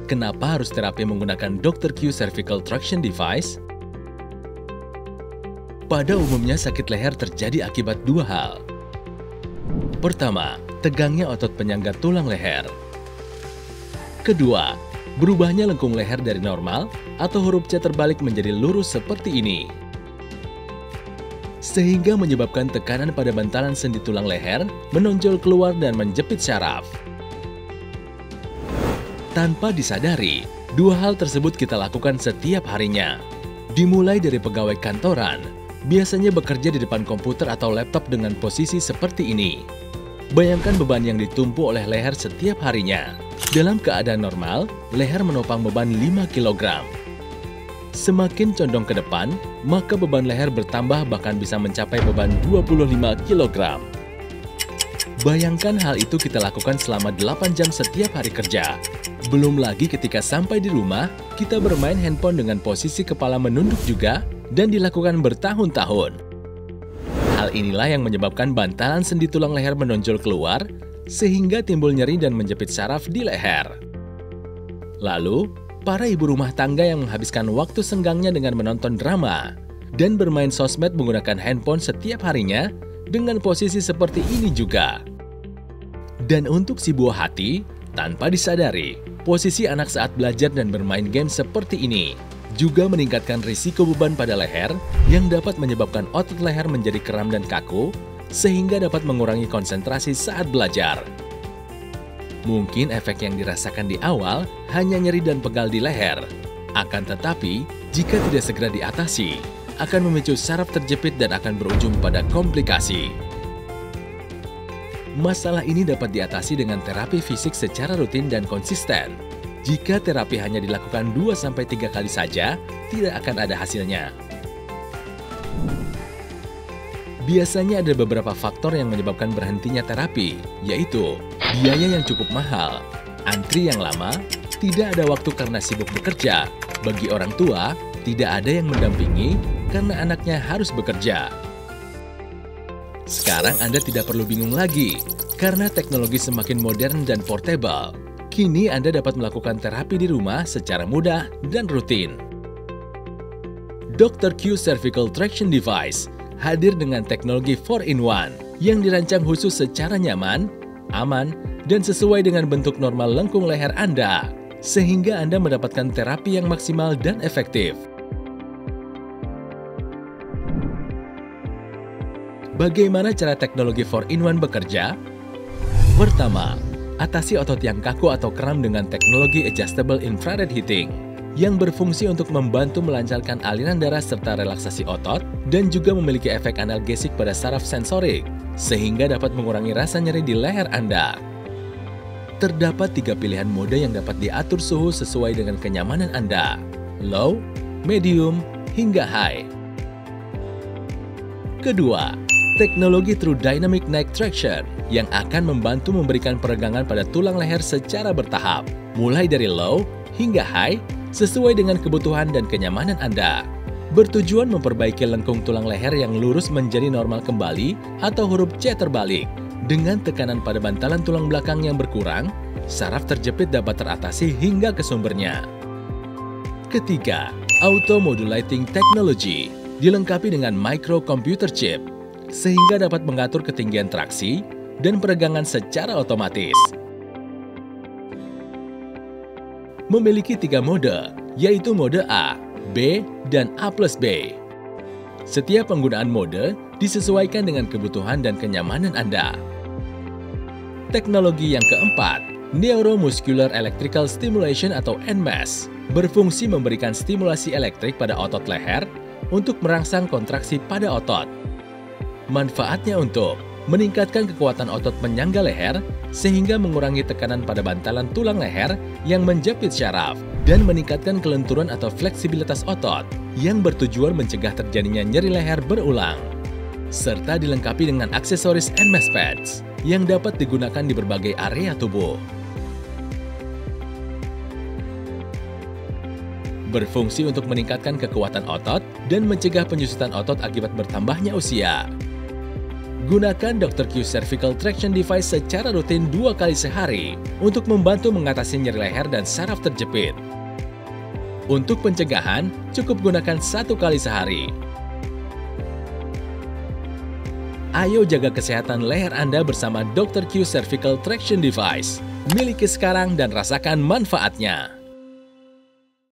Kenapa harus terapi menggunakan Dr. Q Cervical Traction Device? Pada umumnya sakit leher terjadi akibat dua hal. Pertama, tegangnya otot penyangga tulang leher. Kedua, berubahnya lengkung leher dari normal atau huruf C terbalik menjadi lurus seperti ini. Sehingga menyebabkan tekanan pada bantalan sendi tulang leher menonjol keluar dan menjepit syaraf. Tanpa disadari, dua hal tersebut kita lakukan setiap harinya. Dimulai dari pegawai kantoran, biasanya bekerja di depan komputer atau laptop dengan posisi seperti ini. Bayangkan beban yang ditumpu oleh leher setiap harinya. Dalam keadaan normal, leher menopang beban 5 kg. Semakin condong ke depan, maka beban leher bertambah bahkan bisa mencapai beban 25 kg. Bayangkan hal itu kita lakukan selama 8 jam setiap hari kerja. Belum lagi ketika sampai di rumah, kita bermain handphone dengan posisi kepala menunduk juga dan dilakukan bertahun-tahun. Hal inilah yang menyebabkan bantalan sendi tulang leher menonjol keluar, sehingga timbul nyeri dan menjepit syaraf di leher. Lalu, para ibu rumah tangga yang menghabiskan waktu senggangnya dengan menonton drama dan bermain sosmed menggunakan handphone setiap harinya dengan posisi seperti ini juga. Dan untuk si buah hati, tanpa disadari, posisi anak saat belajar dan bermain game seperti ini juga meningkatkan risiko beban pada leher yang dapat menyebabkan otot leher menjadi kram dan kaku, sehingga dapat mengurangi konsentrasi saat belajar. Mungkin efek yang dirasakan di awal hanya nyeri dan pegal di leher. Akan tetapi, jika tidak segera diatasi, akan memicu saraf terjepit dan akan berujung pada komplikasi. Masalah ini dapat diatasi dengan terapi fisik secara rutin dan konsisten. Jika terapi hanya dilakukan 2-3 kali saja, tidak akan ada hasilnya. Biasanya ada beberapa faktor yang menyebabkan berhentinya terapi, yaitu biaya yang cukup mahal, antri yang lama, tidak ada waktu karena sibuk bekerja, bagi orang tua, tidak ada yang mendampingi karena anaknya harus bekerja. Sekarang Anda tidak perlu bingung lagi, karena teknologi semakin modern dan portable. Kini Anda dapat melakukan terapi di rumah secara mudah dan rutin. Dr. Q Cervical Traction Device hadir dengan teknologi 4-in-1 yang dirancang khusus secara nyaman, aman, dan sesuai dengan bentuk normal lengkung leher Anda, sehingga Anda mendapatkan terapi yang maksimal dan efektif. Bagaimana cara teknologi 4-in-1 bekerja? Pertama, atasi otot yang kaku atau kram dengan teknologi Adjustable Infrared Heating yang berfungsi untuk membantu melancarkan aliran darah serta relaksasi otot dan juga memiliki efek analgesik pada saraf sensorik sehingga dapat mengurangi rasa nyeri di leher Anda. Terdapat 3 pilihan mode yang dapat diatur suhu sesuai dengan kenyamanan Anda, low, medium, hingga high. Kedua, teknologi True Dynamic Neck Traction yang akan membantu memberikan peregangan pada tulang leher secara bertahap, mulai dari low hingga high sesuai dengan kebutuhan dan kenyamanan Anda. Bertujuan memperbaiki lengkung tulang leher yang lurus menjadi normal kembali atau huruf C terbalik. Dengan tekanan pada bantalan tulang belakang yang berkurang, saraf terjepit dapat teratasi hingga ke sumbernya. Ketiga, Auto Modulating Technology dilengkapi dengan microcomputer chip, sehingga dapat mengatur ketinggian traksi dan peregangan secara otomatis. Memiliki 3 mode, yaitu mode A, B, dan A+B. Setiap penggunaan mode disesuaikan dengan kebutuhan dan kenyamanan Anda. Teknologi yang keempat, Neuromuscular Electrical Stimulation atau NMES, berfungsi memberikan stimulasi elektrik pada otot leher untuk merangsang kontraksi pada otot. Manfaatnya untuk meningkatkan kekuatan otot penyangga leher sehingga mengurangi tekanan pada bantalan tulang leher yang menjepit syaraf dan meningkatkan kelenturan atau fleksibilitas otot yang bertujuan mencegah terjadinya nyeri leher berulang. Serta dilengkapi dengan aksesoris NMES Pads yang dapat digunakan di berbagai area tubuh. Berfungsi untuk meningkatkan kekuatan otot dan mencegah penyusutan otot akibat bertambahnya usia. Gunakan Dr. Q Cervical Traction Device secara rutin 2 kali sehari untuk membantu mengatasi nyeri leher dan saraf terjepit. Untuk pencegahan, cukup gunakan 1 kali sehari. Ayo jaga kesehatan leher Anda bersama Dr. Q Cervical Traction Device. Miliki sekarang dan rasakan manfaatnya.